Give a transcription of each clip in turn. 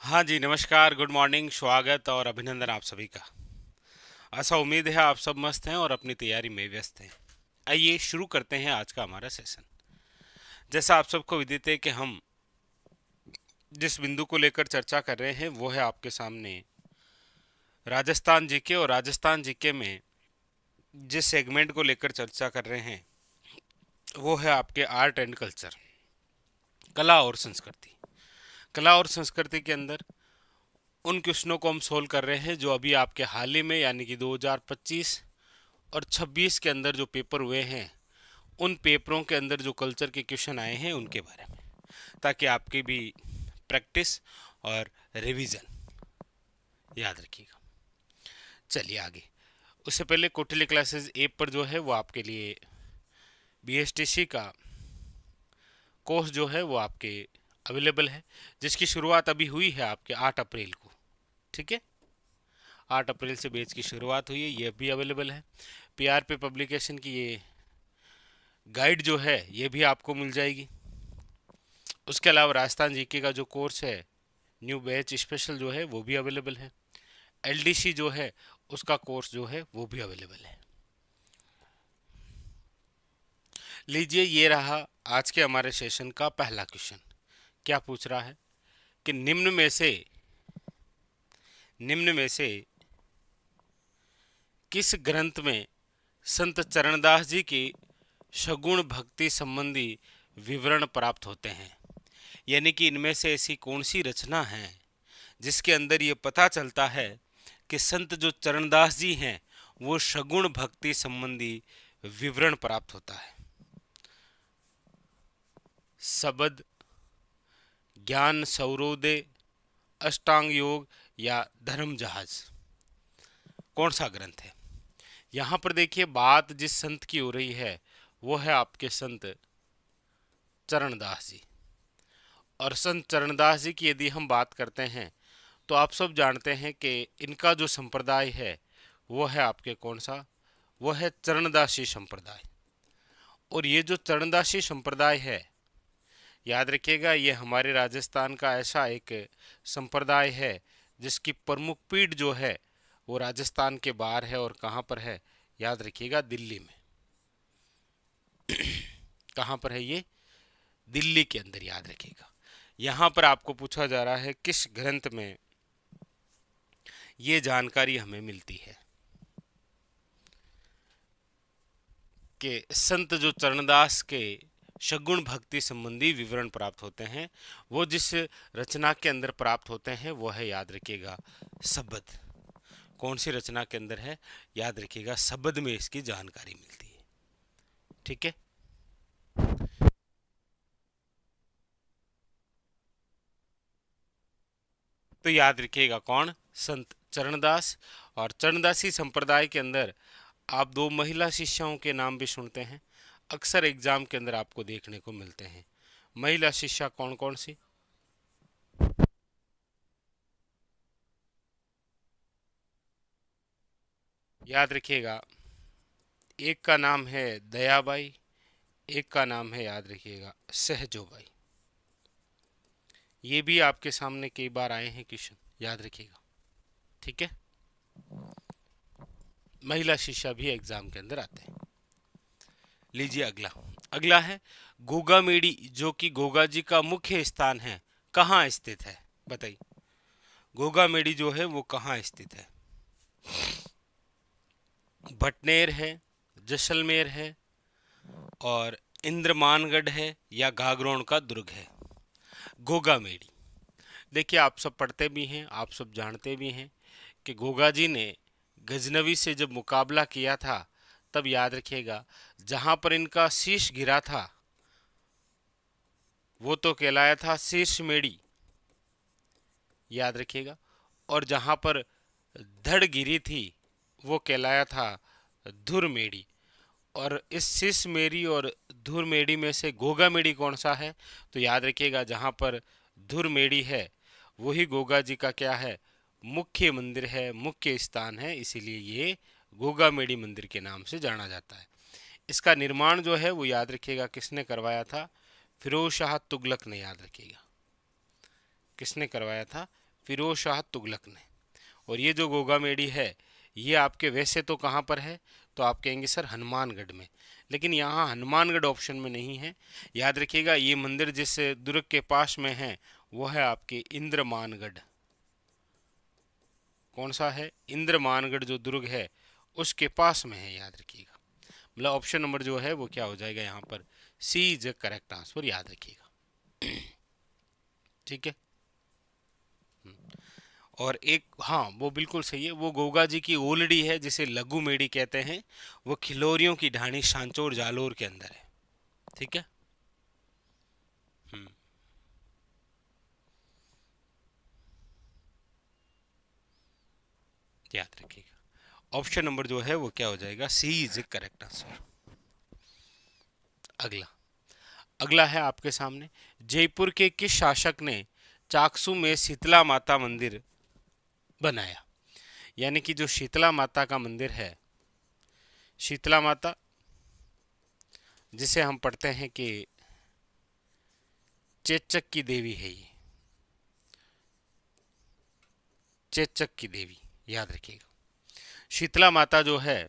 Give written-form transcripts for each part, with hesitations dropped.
हाँ जी, नमस्कार, good morning, स्वागत और अभिनंदन आप सभी का। ऐसा उम्मीद है आप सब मस्त हैं और अपनी तैयारी में व्यस्त हैं। आइए शुरू करते हैं आज का हमारा सेशन। जैसा आप सबको विदित है कि हम जिस बिंदु को लेकर चर्चा कर रहे हैं वो है आपके सामने राजस्थान जीके, और राजस्थान जीके में जिस सेगमेंट को लेकर चर्चा कर रहे हैं वो है आपके आर्ट एंड कल्चर, कला और संस्कृति। कला और संस्कृति के अंदर उन क्वेश्चनों को हम सोल्व कर रहे हैं जो अभी आपके हाल ही में यानी कि 2025 और 26 के अंदर जो पेपर हुए हैं, उन पेपरों के अंदर जो कल्चर के क्वेश्चन आए हैं उनके बारे में, ताकि आपकी भी प्रैक्टिस और रिवीजन याद रखिएगा। चलिए आगे। उससे पहले कोटिली क्लासेस ऐप पर जो है वो आपके लिए बीएसटीसी का कोर्स जो है वो आपके अवेलेबल है, जिसकी शुरुआत अभी हुई है आपके 8 अप्रैल को। ठीक है, 8 अप्रैल से बैच की शुरुआत हुई है, ये भी अवेलेबल है। पीआरपी पब्लिकेशन की ये गाइड जो है ये भी आपको मिल जाएगी। उसके अलावा राजस्थान जीके का जो कोर्स है न्यू बैच स्पेशल जो है वो भी अवेलेबल है। एलडीसी जो है उसका कोर्स जो है वो भी अवेलेबल है। लीजिए, ये रहा आज के हमारे सेशन का पहला क्वेश्चन। क्या पूछ रहा है कि निम्न में से किस ग्रंथ में संत चरणदास जी की सगुण भक्ति संबंधी विवरण प्राप्त होते हैं। यानी कि इनमें से ऐसी कौन सी रचना है जिसके अंदर ये पता चलता है कि संत जो चरणदास जी हैं वो सगुण भक्ति संबंधी विवरण प्राप्त होता है। शबद, ज्ञान सौरोदय, अष्टांग योग या धर्म जहाज, कौन सा ग्रंथ है? यहाँ पर देखिए, बात जिस संत की हो रही है वो है आपके संत चरणदास जी। और संत चरणदास जी की यदि हम बात करते हैं तो आप सब जानते हैं कि इनका जो संप्रदाय है वो है आपके कौन सा? वो है चरणदासी संप्रदाय। और ये जो चरणदासी संप्रदाय है, याद रखिएगा, ये हमारे राजस्थान का ऐसा एक संप्रदाय है जिसकी प्रमुख पीठ जो है वो राजस्थान के बाहर है। और कहाँ पर है? याद रखिएगा, दिल्ली में। कहाँ पर है ये? दिल्ली के अंदर, याद रखिएगा। यहाँ पर आपको पूछा जा रहा है किस ग्रंथ में ये जानकारी हमें मिलती है कि संत जो चरणदास के सगुण भक्ति संबंधी विवरण प्राप्त होते हैं, वो जिस रचना के अंदर प्राप्त होते हैं वो है, याद रखिएगा, शबद। कौन सी रचना के अंदर है? याद रखिएगा, शबद में इसकी जानकारी मिलती है। ठीक है, तो याद रखिएगा कौन? संत चरणदास। और चरणदासी संप्रदाय के अंदर आप दो महिला शिष्यों के नाम भी सुनते हैं, अक्सर एग्जाम के अंदर आपको देखने को मिलते हैं। महिला शिष्या कौन कौन सी? याद रखिएगा, एक का नाम है दयाबाई, एक का नाम है, याद रखिएगा, सहजोबाई। ये भी आपके सामने कई बार आए हैं क्वेश्चन, याद रखिएगा। ठीक है, महिला शिष्या भी एग्जाम के अंदर आते हैं। लीजिए अगला। अगला है गोगा मेडी, जो कि गोगा जी का मुख्य स्थान है, कहाँ स्थित है? बताइए, गोगा मेडी जो है वो कहाँ स्थित है? भटनेर है, जैसलमेर है, और इंद्रमानगढ़ है, या गागरोन का दुर्ग है? गोगा मेडी। देखिए, आप सब पढ़ते भी हैं, आप सब जानते भी हैं कि गोगा जी ने गजनवी से जब मुकाबला किया था तब, याद रखिएगा, जहां पर इनका शीश गिरा था वो तो कहलाया था शीर्ष मेड़ी, याद रखिएगा। और जहां पर धड़ गिरी थी वो कहलाया था धुर मेड़ी। और इस शीर्ष मेड़ी और धुर मेड़ी में से गोगा मेड़ी कौन सा है? तो याद रखिएगा, जहां पर धुर मेड़ी है वही गोगा जी का क्या है? मुख्य मंदिर है, मुख्य स्थान है, इसीलिए ये गोगा मेड़ी मंदिर के नाम से जाना जाता है। इसका निर्माण जो है वो, याद रखिएगा, किसने करवाया था? फिरोज शाह तुगलक ने, याद रखिएगा, किसने करवाया था? फिरोज शाह तुगलक ने। और ये जो गोगा मेडी है ये आपके वैसे तो कहाँ पर है, तो आप कहेंगे सर हनुमानगढ़ में, लेकिन यहाँ हनुमानगढ़ ऑप्शन में नहीं है। याद रखिएगा ये मंदिर जिस दुर्ग के पास में है वो है आपके इंद्रमानगढ़। कौन सा है? इंद्रमानगढ़ जो दुर्ग है उसके पास में है, याद रखिएगा। मतलब ऑप्शन नंबर जो है वो क्या हो जाएगा यहाँ पर, सी इज करेक्ट आंसर, याद रखिएगा। ठीक है। और एक, हाँ वो बिल्कुल सही है, वो गोगा जी की ओलडी है जिसे लघु मेडी कहते हैं, वो खिलोरियों की ढाणी सांचौर जालोर के अंदर है। ठीक है। याद रखिएगा ऑप्शन नंबर जो है वो क्या हो जाएगा, सी इज करेक्ट आंसर। अगला अगला है आपके सामने, जयपुर के किस शासक ने चाकसू में शीतला माता मंदिर बनाया? यानी कि जो शीतला माता का मंदिर है, शीतला माता जिसे हम पढ़ते हैं कि चेचक की देवी है, ये चेचक की देवी, याद रखिएगा। शीतला माता जो है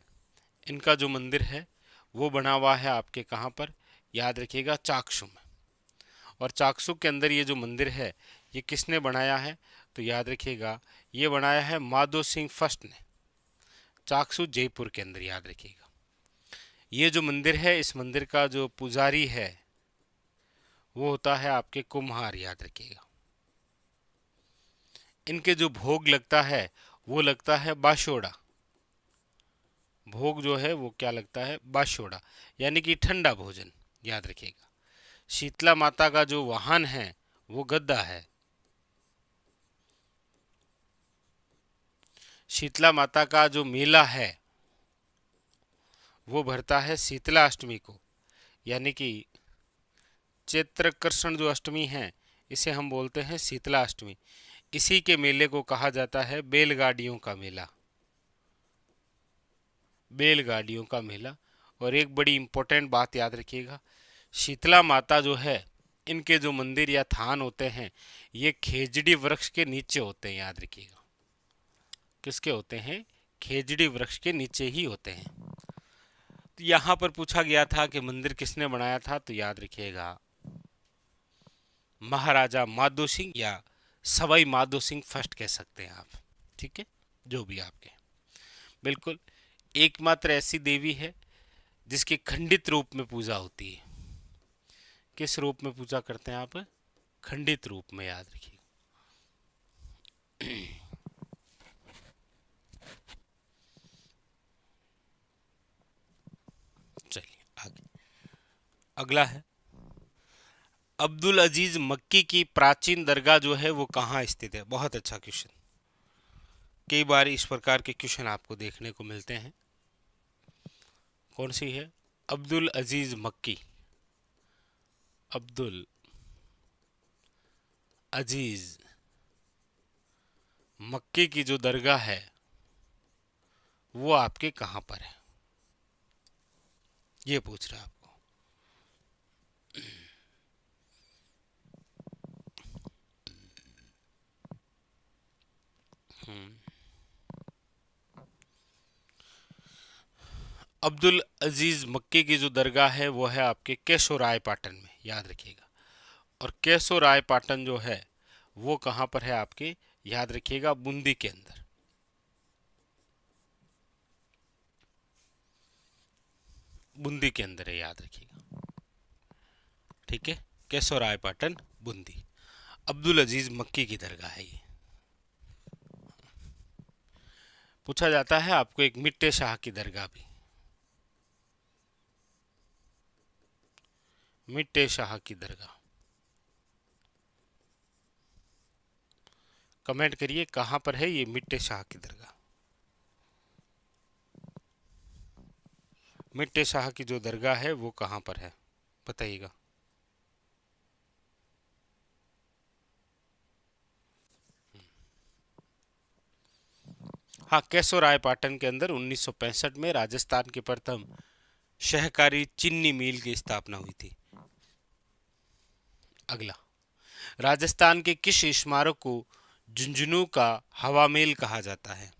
इनका जो मंदिर है वो बना हुआ है आपके कहाँ पर, याद रखिएगा चाकसू में। और चाकसू के अंदर ये जो मंदिर है ये किसने बनाया है, तो याद रखिएगा ये बनाया है माधो सिंह फर्स्ट ने, चाकसू जयपुर के अंदर, याद रखिएगा। ये जो मंदिर है इस मंदिर का जो पुजारी है वो होता है आपके कुम्हार, याद रखिएगा। इनके जो भोग लगता है वो लगता है बाशोड़ा, भोग जो है वो क्या लगता है, बाशोड़ा, यानी कि ठंडा भोजन, याद रखिएगा। शीतला माता का जो वाहन है वो गद्दा है। शीतला माता का जो मेला है वो भरता है शीतला अष्टमी को, यानी कि चैत्र कृष्ण जो अष्टमी है इसे हम बोलते हैं शीतला अष्टमी। इसी के मेले को कहा जाता है बैलगाड़ियों का मेला, बैलगाड़ियों का मेला। और एक बड़ी इंपॉर्टेंट बात याद रखिएगा, शीतला माता जो है इनके जो मंदिर या थान होते हैं ये खेजड़ी वृक्ष के नीचे होते हैं, याद रखिएगा। किसके होते हैं? खेजड़ी वृक्ष के नीचे ही होते हैं। तो यहाँ पर पूछा गया था कि मंदिर किसने बनाया था, तो याद रखिएगा महाराजा माधो सिंह या सवाई माधो सिंह फर्स्ट कह सकते हैं आप। ठीक है, जो भी आपके, बिल्कुल एकमात्र ऐसी देवी है जिसकी खंडित रूप में पूजा होती है। किस रूप में पूजा करते हैं आप? खंडित रूप में, याद रखिए। चलिए आगे, अगला है अब्दुल अजीज मक्की की प्राचीन दरगाह जो है वो कहाँ स्थित है? बहुत अच्छा क्वेश्चन, कई बार इस प्रकार के क्वेश्चन आपको देखने को मिलते हैं। कौन सी है? अब्दुल अजीज मक्की, अब्दुल अजीज मक्की की जो दरगाह है वो आपके कहाँ पर है, ये पूछ रहा है आपको। अब्दुल अजीज मक्की की जो दरगाह है वो है आपके केशोराय पाटन में, याद रखिएगा। और केशोराय पाटन जो है वो कहाँ पर है आपके, याद रखिएगा बूंदी के अंदर, बूंदी के अंदर है, याद रखिएगा। ठीक है, केशोराय पाटन बूंदी, अब्दुल अजीज मक्की की दरगाह है ये। पूछा जाता है आपको एक मिट्टे शाह की दरगाह भी, मिट्टे शाह की दरगाह, कमेंट करिए कहां पर है ये मिट्टे शाह की दरगाह। मिट्टे शाह की जो दरगाह है वो कहां पर है बताइएगा। हाँ, केशोराय पाटन के अंदर 1965 में राजस्थान के प्रथम सहकारी चीनी मिल की स्थापना हुई थी। अगला, राजस्थान के किस स्मारक को झुंझुनू का हवा महल कहा जाता है?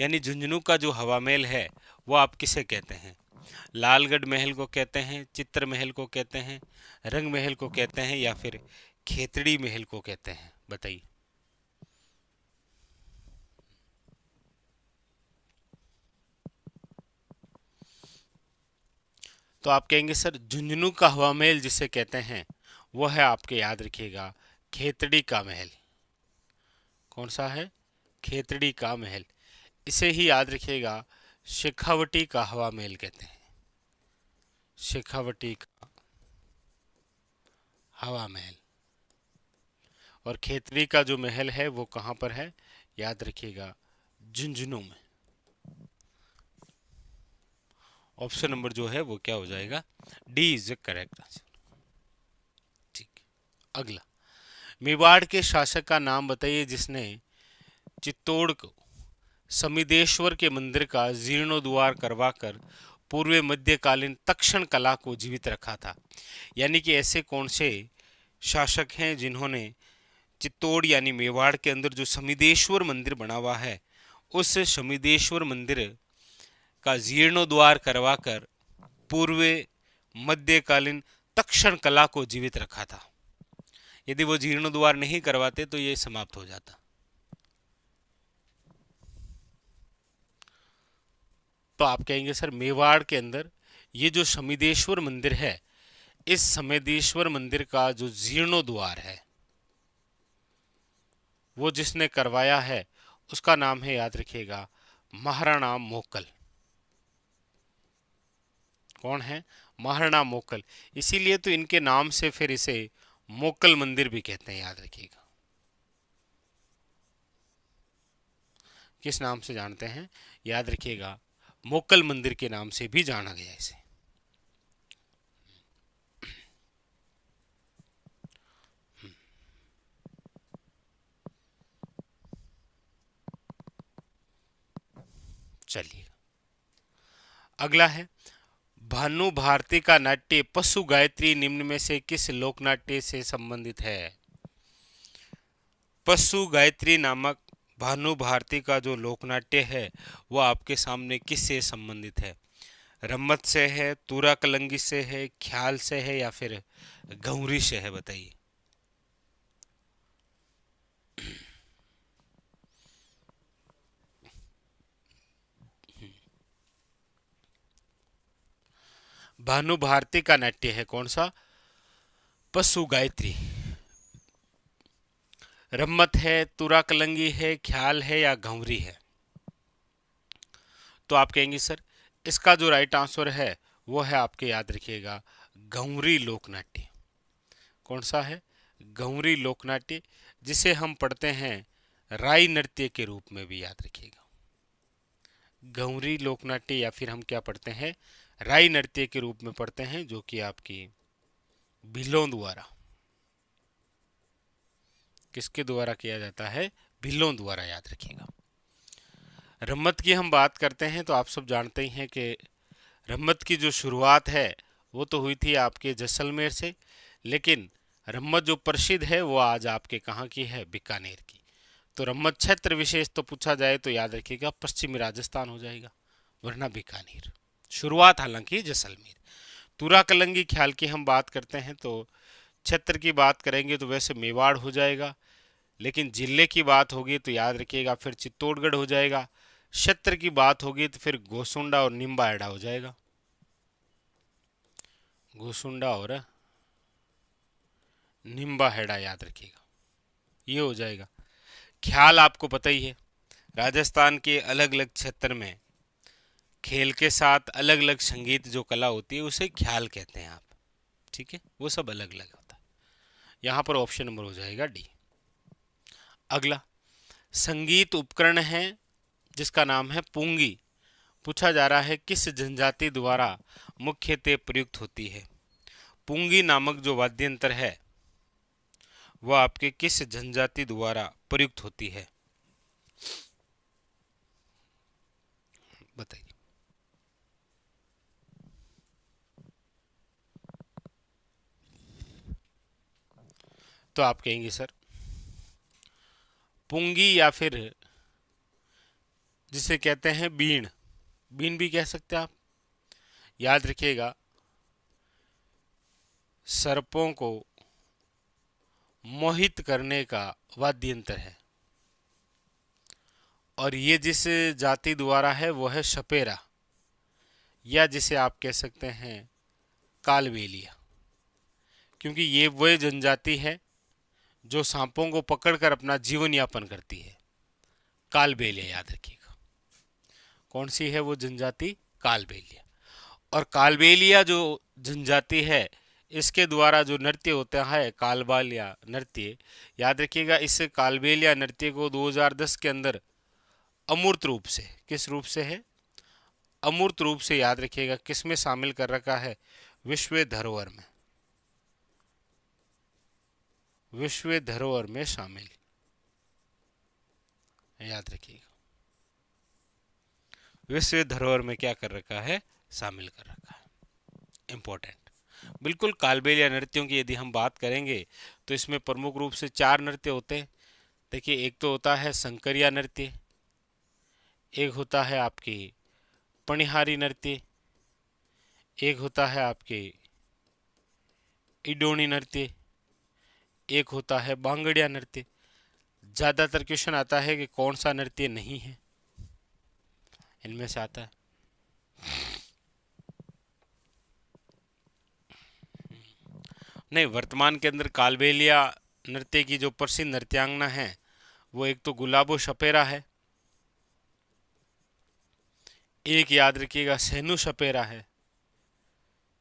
यानी झुंझुनू का जो हवा महल है वो आप किसे कहते हैं? लालगढ़ महल को कहते हैं, चित्र महल को कहते हैं, रंग महल को कहते हैं, या फिर खेतड़ी महल को कहते हैं? बताइए। तो आप कहेंगे सर झुंझुनू का हवा महल जिसे कहते हैं वो है, आपके याद रखिएगा, खेतड़ी का महल। कौन सा है? खेतड़ी का महल। इसे ही याद रखिएगा, शेखावटी का हवा महल कहते हैं। शेखावटी का हवा महल। और खेतड़ी का जो महल है वो कहाँ पर है? याद रखिएगा, झुंझुनू में। ऑप्शन नंबर जो है वो क्या हो जाएगा? D is the correct answer. ठीक। अगला, मेवाड़ के शासक का नाम बताइए जिसने चित्तौड़ को समिदेश्वर के मंदिर का जीर्णोद्धार करवाकर पूर्व मध्यकालीन तक्षण कला को जीवित रखा था। यानी कि ऐसे कौन से शासक हैं जिन्होंने चित्तौड़ यानी मेवाड़ के अंदर जो समिदेश्वर मंदिर बना हुआ है उस समिदेश्वर मंदिर का जीर्णोद्धार करवाकर पूर्व मध्यकालीन तक्षण कला को जीवित रखा था? यदि वो जीर्णोद्धार नहीं करवाते तो ये समाप्त हो जाता। तो आप कहेंगे सर मेवाड़ के अंदर ये जो समिदेश्वर मंदिर है, इस समिदेश्वर मंदिर का जो जीर्णोद्धार है वो जिसने करवाया है उसका नाम है, याद रखिएगा, महाराणा मोकल। कौन है? महाराणा मोकल। इसीलिए तो इनके नाम से फिर इसे मोकल मंदिर भी कहते हैं, याद रखिएगा। किस नाम से जानते हैं? याद रखिएगा, मोकल मंदिर के नाम से भी जाना गया इसे। चलिए, अगला है, भानु भारती का नाट्य पशु गायत्री निम्न में से किस लोक नाट्य से संबंधित है? पशु गायत्री नामक भानु भारती का जो लोकनाट्य है वो आपके सामने किस से संबंधित है? रम्मत से है, तूरा कलंगी से है, ख्याल से है, या फिर घुंघरी से है? बताइए। भानु भारती का नाट्य है कौन सा? पशु गायत्री। रम्मत है, तूरा कलंगी है, ख्याल है, या घुंघरी है? तो आप कहेंगे सर इसका जो राइट आंसर है वो है, आपके याद रखिएगा, घुंघरी लोकनाट्य। कौन सा है? घुंघरी लोकनाट्य, जिसे हम पढ़ते हैं राई नृत्य के रूप में भी, याद रखिएगा। घुंघरी लोकनाट्य, या फिर हम क्या पढ़ते हैं? राई नृत्य के रूप में पढ़ते हैं, जो कि आपकी भिल्लों द्वारा, किसके द्वारा किया जाता है? भिल्लों द्वारा, याद रखिएगा। रम्मत की हम बात करते हैं तो आप सब जानते ही हैं कि रम्मत की जो शुरुआत है वो तो हुई थी आपके जैसलमेर से, लेकिन रम्मत जो प्रसिद्ध है वो आज आपके कहाँ की है? बीकानेर की। तो रम्मत क्षेत्र विशेष तो पूछा जाए तो याद रखिएगा पश्चिमी राजस्थान हो जाएगा, वरना बीकानेर। शुरुआत हालांकि जैसलमेर। तुरा कलंगी ख्याल की हम बात करते हैं तो क्षेत्र की बात करेंगे तो वैसे मेवाड़ हो जाएगा, लेकिन जिले की बात होगी तो याद रखिएगा फिर चित्तौड़गढ़ हो जाएगा। क्षेत्र की बात होगी तो फिर गोसुंडा और निम्बा एडा हो जाएगा। गोसुंडा और निम्बा हेड़ा, याद रखिएगा, ये हो जाएगा। ख्याल आपको पता ही है, राजस्थान के अलग अलग क्षेत्र में खेल के साथ अलग अलग संगीत जो कला होती है उसे ख्याल कहते हैं आप। ठीक है, वो सब अलग अलग होता है। यहाँ पर ऑप्शन नंबर हो जाएगा डी। अगला, संगीत उपकरण है जिसका नाम है पुंगी, पूछा जा रहा है किस जनजाति द्वारा मुख्यतः प्रयुक्त होती है? पुंगी नामक जो वाद्य यंत्र है वह आपके किस जनजाति द्वारा प्रयुक्त होती है? बताइए। तो आप कहेंगे सर पुंगी या फिर जिसे कहते हैं बीन, बीन भी कह सकते हैं आप। याद रखिएगा, सर्पों को मोहित करने का वाद्य यंत्र है, और ये जिस जाति द्वारा है वो है सपेरा, या जिसे आप कह सकते हैं कालबेलिया, क्योंकि ये वह जनजाति है जो सांपों को पकड़कर अपना जीवन यापन करती है। कालबेलिया, याद रखिएगा, कौन सी है वो जनजाति? कालबेलिया। और कालबेलिया जो जनजाति है, इसके द्वारा जो नृत्य होता है कालबेलिया नृत्य, याद रखिएगा, इस कालबेलिया नृत्य को 2010 के अंदर अमूर्त रूप से, किस रूप से है? अमूर्त रूप से, याद रखिएगा, किस में शामिल कर रखा है? विश्व धरोहर में, विश्व धरोहर में शामिल, याद रखिएगा, विश्व धरोहर में क्या कर रखा है? शामिल कर रखा है। इंपॉर्टेंट। बिल्कुल, कालबेलिया नृत्यों की यदि हम बात करेंगे तो इसमें प्रमुख रूप से 4 नृत्य होते हैं। देखिए, एक तो होता है शंकरिया नृत्य, एक होता है आपकी पनिहारी नृत्य, एक होता है आपके इडोनी नृत्य, एक होता है बांगड़िया नृत्य। ज्यादातर क्वेश्चन आता है कि कौन सा नृत्य नहीं है, इनमें से आता है। नहीं, वर्तमान के अंदर कालबेलिया नृत्य की जो प्रसिद्ध नृत्यांगना है वो एक तो गुलाबो सपेरा है, एक याद रखिएगा सेनु सपेरा है,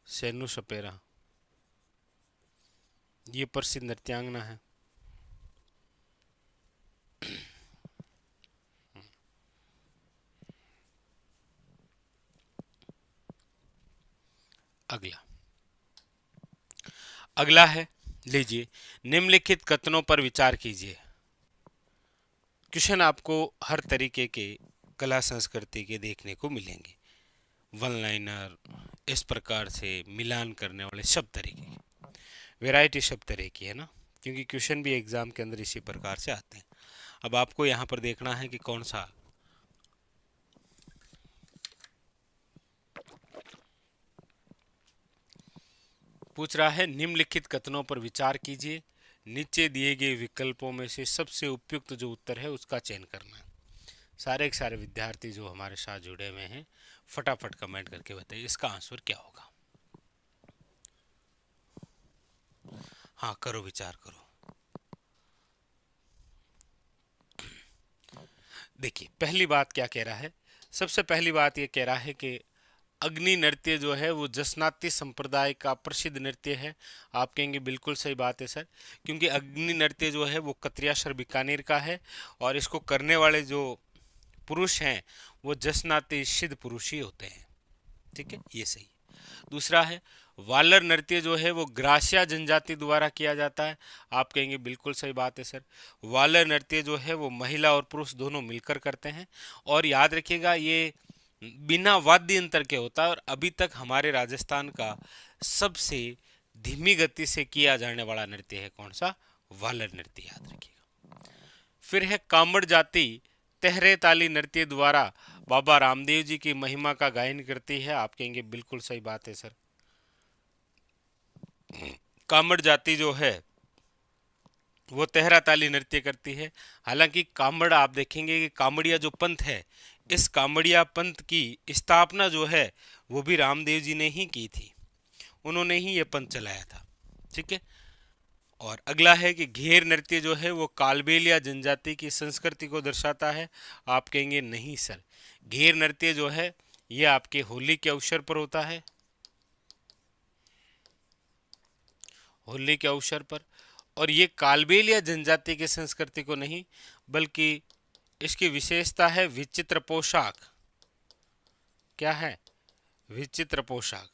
सेनु सपेरा ये प्रसिद्ध नृत्यांगना है। अगला अगला है, लीजिए, निम्नलिखित कथनों पर विचार कीजिए। क्वेश्चन आपको हर तरीके के कला संस्कृति के देखने को मिलेंगे, वन लाइनर, इस प्रकार से मिलान करने वाले सब तरीके की वैरायटी, सब तरह की है ना, क्योंकि क्वेश्चन भी एग्जाम के अंदर इसी प्रकार से आते हैं। अब आपको यहाँ पर देखना है कि कौन सा पूछ रहा है। निम्नलिखित कथनों पर विचार कीजिए, नीचे दिए गए विकल्पों में से सबसे उपयुक्त जो उत्तर है उसका चयन करना है। सारे के सारे विद्यार्थी जो हमारे साथ जुड़े हुए हैं, फटाफट कमेंट करके बताइए इसका आंसर क्या होगा। हाँ, करो, विचार करो। देखिए, पहली बात क्या कह रहा है? सबसे पहली बात ये कह रहा है कि अग्नि नृत्य जो है वो जसनाती संप्रदाय का प्रसिद्ध नृत्य है। आप कहेंगे बिल्कुल सही बात है सर, क्योंकि अग्नि नृत्य जो है वो कतरियासर बीकानेर का है, और इसको करने वाले जो पुरुष हैं वो जसनाती सिद्ध पुरुष ही होते हैं। ठीक है, ये सही। दूसरा है, वालर नृत्य जो है वो ग्रासिया जनजाति द्वारा किया जाता है। आप कहेंगे बिल्कुल सही बात है सर, वालर नृत्य जो है वो महिला और पुरुष दोनों मिलकर करते हैं, और याद रखिएगा ये बिना वाद्य यंत्र के होता है, और अभी तक हमारे राजस्थान का सबसे धीमी गति से किया जाने वाला नृत्य है कौन सा? वालर नृत्य, याद रखिएगा। फिर है कामड़ जाति तहरे ताली नृत्य द्वारा बाबा रामदेव जी की महिमा का गायन करती है। आप कहेंगे बिल्कुल सही बात है सर, कामड़ जाति जो है वो तेहरा ताली नृत्य करती है। हालांकि कामड़, आप देखेंगे कि कामड़िया जो पंथ है, इस कामड़िया पंथ की स्थापना जो है वो भी रामदेव जी ने ही की थी, उन्होंने ही ये पंथ चलाया था। ठीक है। और अगला है कि घेर नृत्य जो है वो कालबेलिया जनजाति की संस्कृति को दर्शाता है। आप कहेंगे नहीं सर, घेर नृत्य जो है ये आपके होली के अवसर पर होता है, होली के अवसर पर, और ये कालबेलिया जनजाति की संस्कृति को नहीं, बल्कि इसकी विशेषता है विचित्र पोशाक। क्या है? विचित्र पोशाक।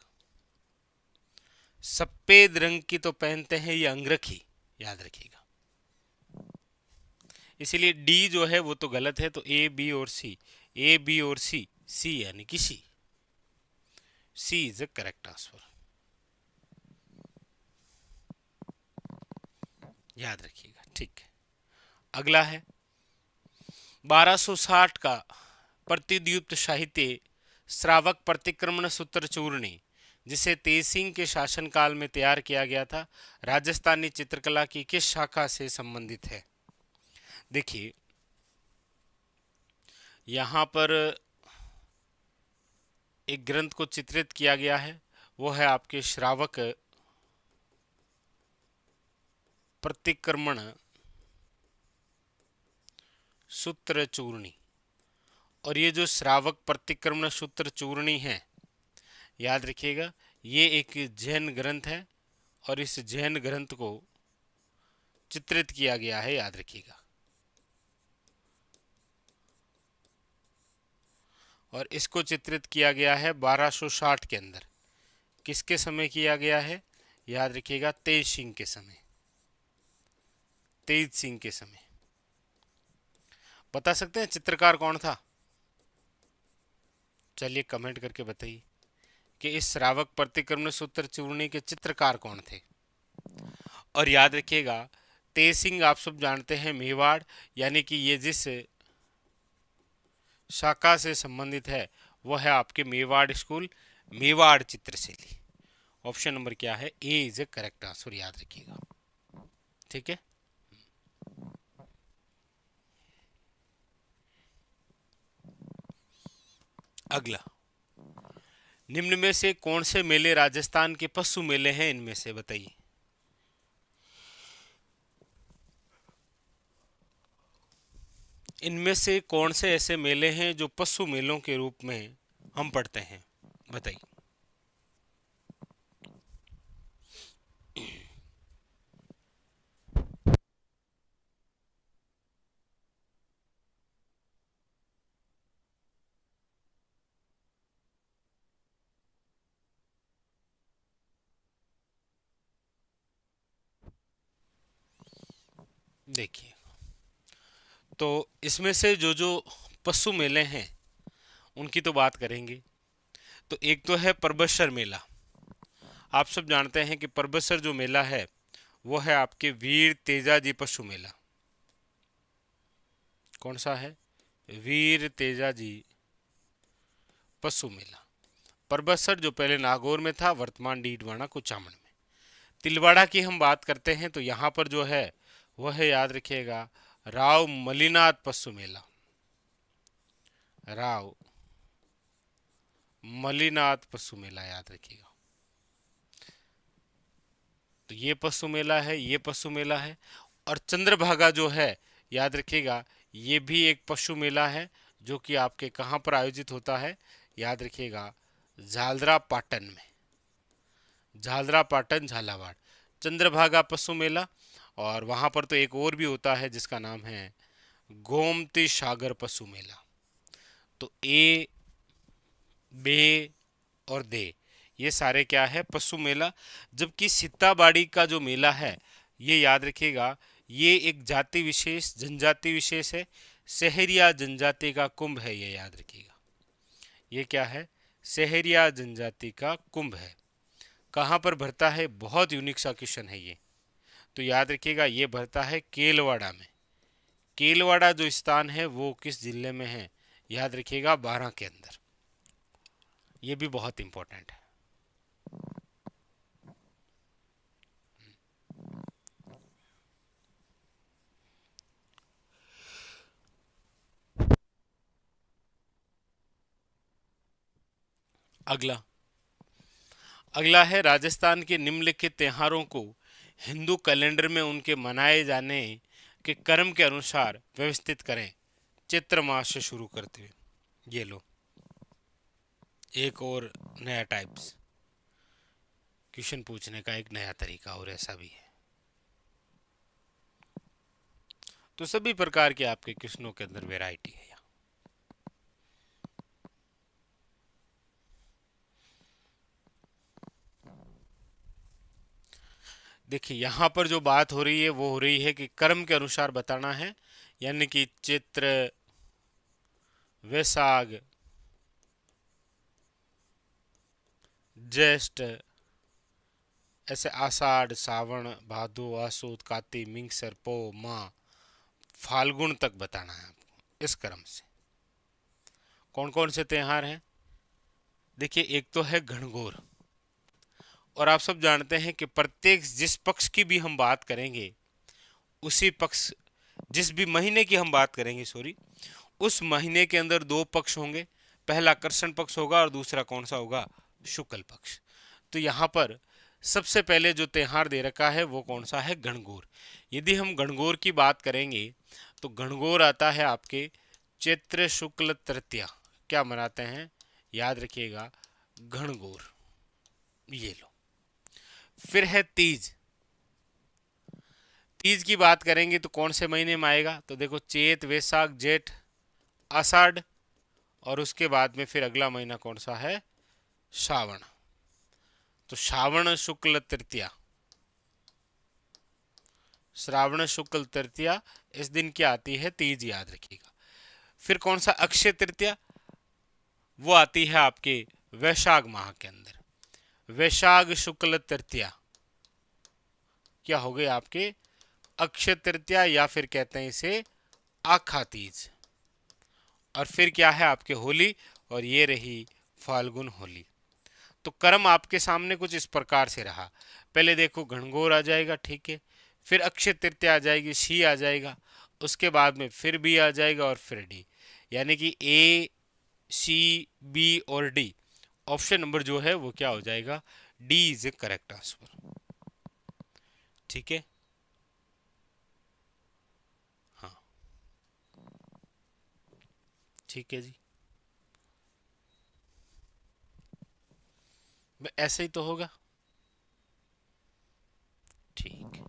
सफेद रंग की तो पहनते हैं ये अंगरखी, याद रखिएगा। इसीलिए डी जो है वो तो गलत है, तो ए बी और सी, ए बी और सी, सी यानी कि सी, सी इज द करेक्ट आंसर, याद रखिएगा। ठीक है। अगला है, 1260 का प्रतिद्युत साहित्य श्रावक प्रतिक्रमण सूत्र चूर्णी, जिसे तेज सिंह के शासनकाल में तैयार किया गया था, राजस्थानी चित्रकला की किस शाखा से संबंधित है? देखिए यहाँ पर एक ग्रंथ को चित्रित किया गया है, वो है आपके श्रावक प्रतिक्रमण सूत्र चूर्णी। और ये जो श्रावक प्रतिक्रमण सूत्र चूर्णी है, याद रखिएगा, ये एक जैन ग्रंथ है और इस जैन ग्रंथ को चित्रित किया गया है, याद रखिएगा। और इसको चित्रित किया गया है 1260 के अंदर। किसके समय किया गया है? याद रखिएगा, तेज सिंह के समय। तेज सिंह के समय। बता सकते हैं चित्रकार कौन था? चलिए कमेंट करके बताइए कि इस श्रावक प्रतिक्रमण सूत्र चूर्णी के चित्रकार कौन थे। और याद रखिएगा, तेज सिंह आप सब जानते हैं मेवाड़, यानी कि ये जिस शाखा से संबंधित है वो है आपके मेवाड़ स्कूल, मेवाड़ चित्रशैली। ऑप्शन नंबर क्या है? A is a correct answer, याद रखिएगा। ठीक है, अगला, निम्न में से कौन से मेले राजस्थान के पशु मेले हैं? इनमें से बताइए। इनमें से कौन से ऐसे मेले हैं जो पशु मेलों के रूप में हम पढ़ते हैं? बताइए। देखिए, तो इसमें से जो जो पशु मेले हैं उनकी तो बात करेंगे। तो एक तो है परबतसर मेला। आप सब जानते हैं कि परबतसर जो मेला है वो है आपके वीर तेजाजी पशु मेला। कौन सा है? वीर तेजाजी पशु मेला। परबतसर जो पहले नागौर में था, वर्तमान डीडवाना कुचामन में। तिलवाड़ा की हम बात करते हैं तो यहाँ पर जो है वह है, याद रखिएगा, राव मलिनाथ पशु मेला। राव मलिनाथ पशु मेला, याद रखिएगा। तो ये पशु मेला है, ये पशु मेला है। और चंद्रभागा जो है, याद रखिएगा, ये भी एक पशु मेला है जो कि आपके कहाँ पर आयोजित होता है? याद रखिएगा, झालरा पाटन में। झालरा पाटन, झालावाड़। चंद्रभागा पशु मेला। और वहाँ पर तो एक और भी होता है जिसका नाम है गोमती सागर पशु मेला। तो ए, बे और दे, ये सारे क्या है? पशु मेला। जबकि सीताबाड़ी का जो मेला है, ये याद रखिएगा, ये एक जाति विशेष, जनजाति विशेष है। सहरिया जनजाति का कुंभ है, ये याद रखिएगा। ये क्या है? सहरिया जनजाति का कुंभ है। कहाँ पर भरता है? बहुत यूनिक सा क्वेश्चन है ये। तो याद रखिएगा, ये भरता है केलवाड़ा में। केलवाड़ा जो स्थान है वो किस जिले में है? याद रखिएगा, 12 के अंदर। ये भी बहुत इंपॉर्टेंट है। अगला, अगला है राजस्थान के निम्नलिखित त्योहारों को हिंदू कैलेंडर में उनके मनाए जाने के क्रम के अनुसार व्यवस्थित करें, चैत्र मास से शुरू करते हुए। ये लो, एक और नया टाइप्स क्वेश्चन पूछने का एक नया तरीका, और ऐसा भी है। तो सभी प्रकार के आपके क्वेश्चनों के अंदर वैरायटी है। देखिए, यहाँ पर जो बात हो रही है वो हो रही है कि कर्म के अनुसार बताना है, यानी कि चित्र, वैशाख, ज्येष्ठ, ऐसे आषाढ़, सावन, भादो, आसोद, काती, मिंगसर, पो, माह, फाल्गुन तक बताना है आपको। इस क्रम से। कौन कौन से त्योहार हैं? देखिए, एक तो है घनघोर, और आप सब जानते हैं कि प्रत्येक जिस पक्ष की भी हम बात करेंगे, उसी पक्ष, जिस भी महीने की हम बात करेंगे, सॉरी, उस महीने के अंदर दो पक्ष होंगे। पहला कृष्ण पक्ष होगा और दूसरा कौन सा होगा? शुक्ल पक्ष। तो यहाँ पर सबसे पहले जो त्योहार दे रखा है वो कौन सा है? घनघोर। यदि हम घनघोर की बात करेंगे तो घनघोर आता है आपके चैत्र शुक्ल तृतीया। क्या मनाते हैं? याद रखिएगा, घनघोर। ये लो। फिर है तीज। तीज की बात करेंगे तो कौन से महीने में आएगा? तो देखो, चैत, वैशाख, जेठ, आषाढ़, और उसके बाद में फिर अगला महीना कौन सा है? श्रावण। तो श्रावण शुक्ल तृतीया, श्रावण शुक्ल तृतीया, इस दिन क्या आती है? तीज, याद रखिएगा। फिर कौन सा? अक्षय तृतीया, वो आती है आपके वैशाख माह के अंदर। वैशाख शुक्ल तृतीया क्या हो गए आपके? अक्षय तृतीया, या फिर कहते हैं इसे आखा तीज। और फिर क्या है आपके? होली, और ये रही फाल्गुन होली। तो क्रम आपके सामने कुछ इस प्रकार से रहा। पहले देखो घनघोर आ जाएगा, ठीक है, फिर अक्षय तृतीया आ जाएगी, सी आ जाएगा, उसके बाद में फिर बी आ जाएगा, और फिर डी। यानी कि ए, सी, बी और डी। ऑप्शन नंबर जो है वो क्या हो जाएगा? D is a correct answer. ठीक है, हाँ, ठीक है जी। ऐसे ही तो होगा, ठीक है।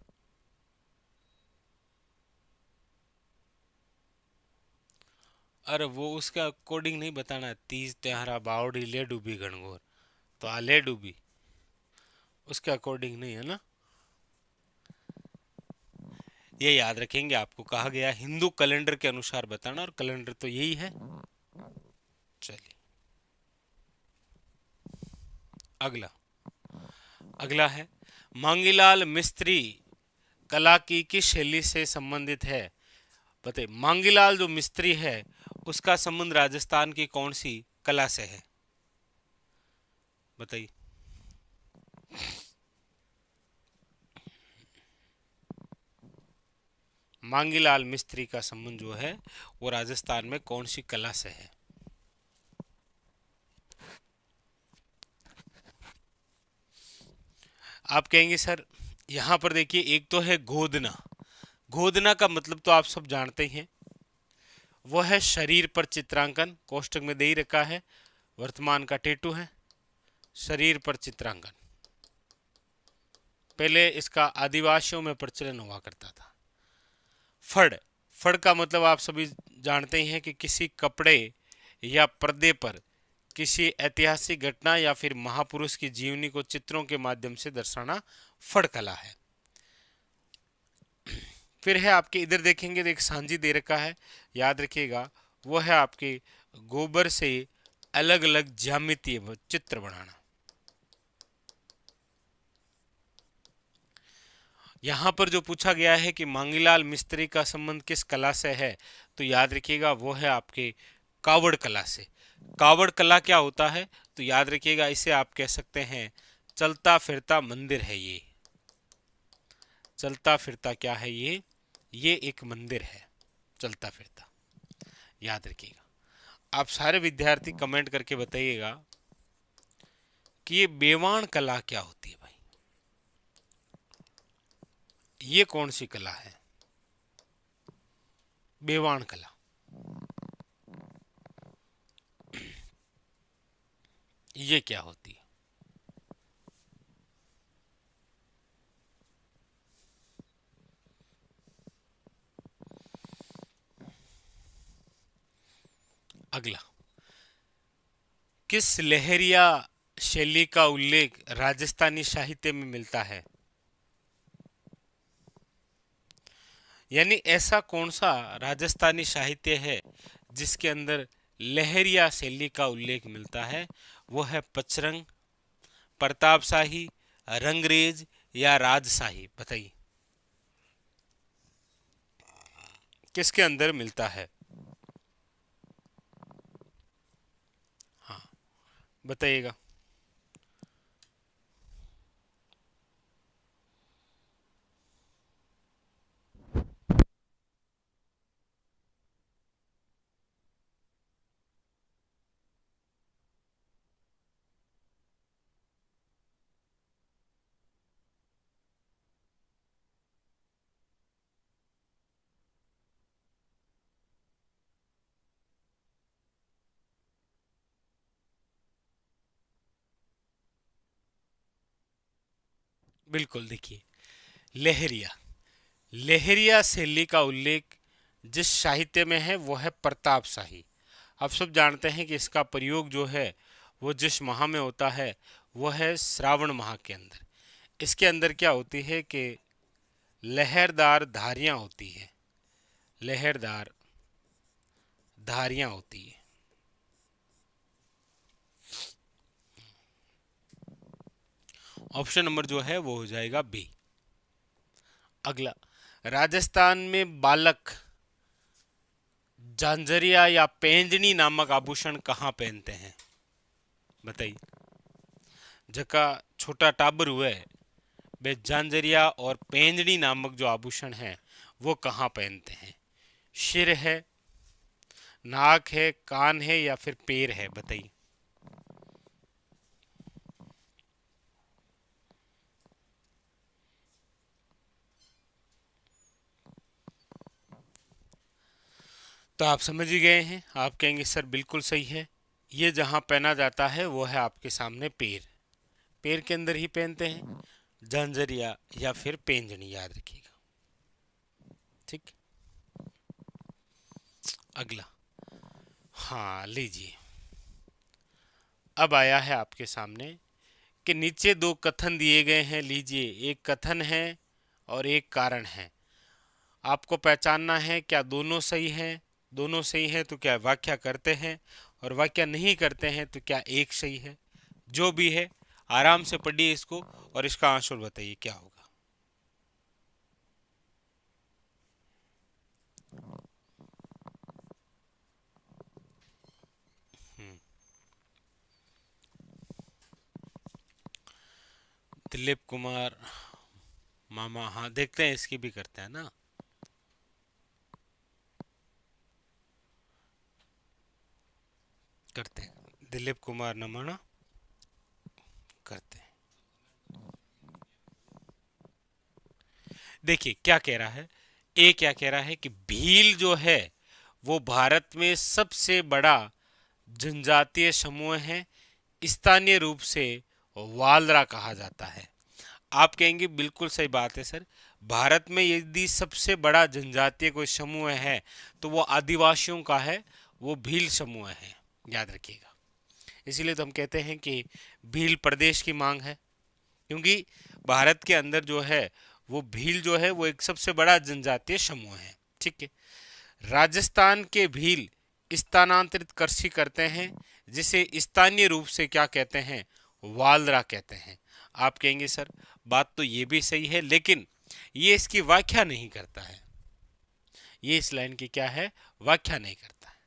अरे वो उसका कोडिंग नहीं बताना है। तीज त्योहारा बावड़ी ले डूबी घनघोर, तो आ ले डूबी, उसके अकॉर्डिंग नहीं है ना। ये याद रखेंगे, आपको कहा गया हिंदू कैलेंडर के अनुसार बताना, और कैलेंडर तो यही है। चलिए, अगला अगला है, मांगीलाल मिस्त्री कला की किस शैली से संबंधित है? बताइए, मांगीलाल जो मिस्त्री है उसका संबंध राजस्थान की कौन सी कला से है? बताइए। मांगीलाल मिस्त्री का संबंध जो है वो राजस्थान में कौन सी कला से है? आप कहेंगे सर, यहां पर देखिए, एक तो है गोदना। गोदना का मतलब तो आप सब जानते ही हैं, वो है शरीर पर चित्रांकन। कोष्टक में दे ही रखा है, वर्तमान का टेटू है, शरीर पर चित्रांकन। पहले इसका आदिवासियों में प्रचलन हुआ करता था। फड़, फड़ का मतलब आप सभी जानते ही हैं कि किसी कपड़े या पर्दे पर किसी ऐतिहासिक घटना या फिर महापुरुष की जीवनी को चित्रों के माध्यम से दर्शाना फड़ कला है। फिर है आपके, इधर देखेंगे तो एक सांझी दे रखा है, याद रखिएगा, वो है आपके गोबर से अलग अलग ज्यामितीय चित्र बनाना। यहां पर जो पूछा गया है कि मांगीलाल मिस्त्री का संबंध किस कला से है, तो याद रखिएगा वो है आपके कावड़ कला से। कावड़ कला क्या होता है? तो याद रखिएगा, इसे आप कह सकते हैं चलता फिरता मंदिर है। ये चलता फिरता क्या है? ये एक मंदिर है, चलता फिरता। याद रखिएगा। आप सारे विद्यार्थी कमेंट करके बताइएगा कि ये बेवाण कला क्या होती है भाई, ये कौन सी कला है? बेवाण कला, ये क्या होती है? अगला, किस लहरिया शैली का उल्लेख राजस्थानी साहित्य में मिलता है? यानी ऐसा कौन सा राजस्थानी साहित्य है जिसके अंदर लहरिया शैली का उल्लेख मिलता है? वो है पचरंग, प्रतापशाही, रंगरेज या राजशाही। बताइए, किसके अंदर मिलता है? बताइएगा। बिल्कुल, देखिए, लहरिया, लहरिया शैली का उल्लेख जिस साहित्य में है वो है प्रताप शाही। आप सब जानते हैं कि इसका प्रयोग जो है वो जिस माह में होता है वो है श्रावण माह के अंदर। इसके अंदर क्या होती है कि लहरदार धारियां होती है, लहरदार धारियां होती है। ऑप्शन नंबर जो है वो हो जाएगा बी। अगला, राजस्थान में बालक झांझरिया या पेंजनी नामक आभूषण कहाँ पहनते हैं? बताइए। जका छोटा टाबर हुआ है वे झांझरिया और पेंजनी नामक जो आभूषण है वो कहाँ पहनते हैं? सिर है, नाक है, कान है या फिर पैर है? बताइए। तो आप समझ ही गए हैं, आप कहेंगे सर बिल्कुल सही है। ये जहाँ पहना जाता है वो है आपके सामने पैर, पैर के अंदर ही पहनते हैं झांझरिया या फिर पेंजनी, याद रखिएगा। ठीक। अगला, हाँ लीजिए, अब आया है आपके सामने कि नीचे दो कथन दिए गए हैं। लीजिए, एक कथन है और एक कारण है। आपको पहचानना है क्या दोनों सही हैं। दोनों सही हैं तो क्या व्याख्या करते हैं, और व्याख्या नहीं करते हैं तो क्या एक सही है। जो भी है आराम से पढ़िए इसको और इसका आंसर बताइए क्या होगा। हम्म, दिलीप कुमार मामा, हाँ देखते हैं इसकी भी करते हैं ना। करते हैं, दिलीप कुमार नमना करते हैं। देखिए क्या कह रहा है, ए क्या कह रहा है कि भील जो है वो भारत में सबसे बड़ा जनजातीय समूह है, स्थानीय रूप से वालरा कहा जाता है। आप कहेंगे बिल्कुल सही बात है सर, भारत में यदि सबसे बड़ा जनजातीय कोई समूह है तो वो आदिवासियों का है, वो भील समूह है, याद रखिएगा। इसीलिए तो हम कहते हैं कि भील प्रदेश की मांग है, क्योंकि भारत के अंदर जो है वो भील जो है वो एक सबसे बड़ा जनजातीय समूह है। ठीक है। राजस्थान के भील स्थानांतरित कृषि करते हैं, जिसे स्थानीय रूप से क्या कहते हैं? वालरा कहते हैं। आप कहेंगे सर बात तो ये भी सही है, लेकिन ये इसकी व्याख्या नहीं करता है। ये इस लाइन की क्या है? व्याख्या नहीं करता है।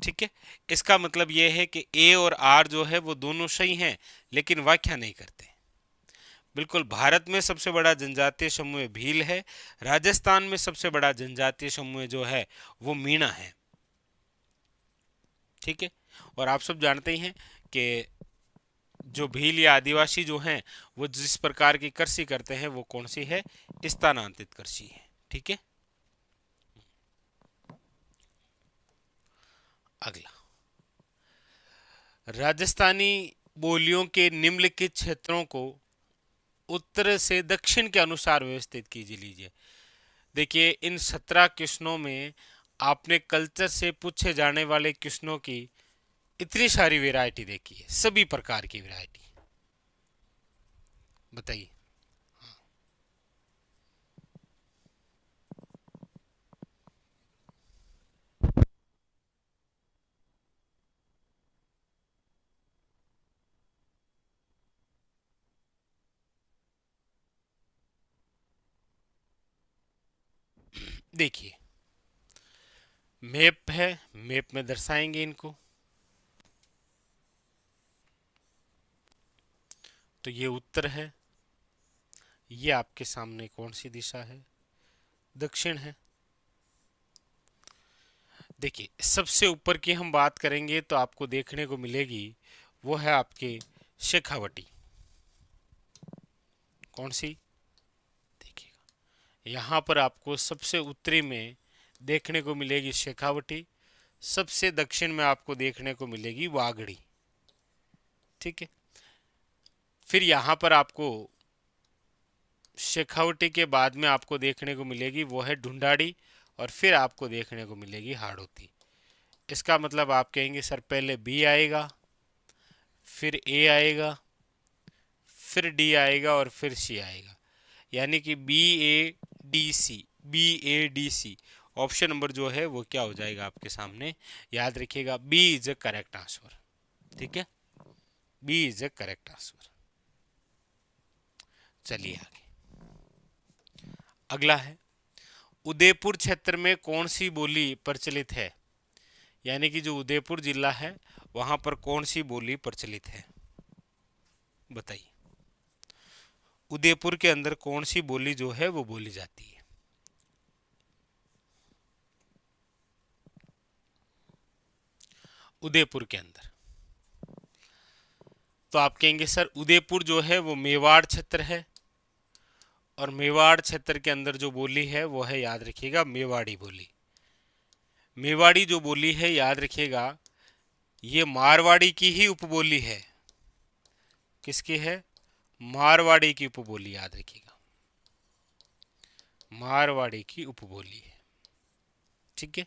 ठीक है। इसका मतलब ये है कि ए और आर जो है वो दोनों सही हैं, लेकिन व्याख्या नहीं करते। बिल्कुल, भारत में सबसे बड़ा जनजातीय समूह भील है, राजस्थान में सबसे बड़ा जनजातीय समूह जो है वो मीणा है। ठीक है। और आप सब जानते ही हैं कि जो भील या आदिवासी जो हैं वो जिस प्रकार की कृषि करते हैं वो कौन सी है? स्थानांतरित कृषि है। ठीक है। अगला, राजस्थानी बोलियों के निम्नलिखित क्षेत्रों को उत्तर से दक्षिण के अनुसार व्यवस्थित कीजिए। लीजिए, देखिए इन 17 क्वेश्चनों में आपने कल्चर से पूछे जाने वाले क्वेश्चनों की इतनी सारी वैरायटी देखी है, सभी प्रकार की वैरायटी। बताइए। देखिए, मैप है, मैप में दर्शाएंगे इनको। तो ये उत्तर है। ये आपके सामने कौन सी दिशा है? दक्षिण है। देखिए, सबसे ऊपर की हम बात करेंगे तो आपको देखने को मिलेगी, वो है आपके शेखावटी। कौन सी? देखिएगा, यहाँ पर आपको सबसे उत्तरी में देखने को मिलेगी शेखावटी, सबसे दक्षिण में आपको देखने को मिलेगी वागड़ी। ठीक है। फिर यहाँ पर आपको शेखावटी के बाद में आपको देखने को मिलेगी वो है ढूंढाड़ी, और फिर आपको देखने को मिलेगी हाड़ौती। इसका मतलब आप कहेंगे सर पहले बी आएगा, फिर ए आएगा, फिर डी आएगा और फिर सी आएगा, यानी कि B A D C, B A D C. Option number जो है वो क्या हो जाएगा आपके सामने? याद रखिएगा, B is a correct answer. ठीक है, B is a correct answer. चलिए आगे, अगला है उदयपुर क्षेत्र में कौन सी बोली प्रचलित है? यानी कि जो उदयपुर जिला है वहां पर कौन सी बोली प्रचलित है? बताइए, उदयपुर के अंदर कौन सी बोली जो है वो बोली जाती है? उदयपुर के अंदर। तो आप कहेंगे सर उदयपुर जो है वो मेवाड़ क्षेत्र है, और मेवाड़ क्षेत्र के अंदर जो बोली है वो है, याद रखिएगा, मेवाड़ी बोली। मेवाड़ी जो बोली है, याद रखिएगा, ये मारवाड़ी की ही उपबोली है। किसकी है? मारवाड़ी की उपबोली, याद रखिएगा, मारवाड़ी की उपबोली है। ठीक है।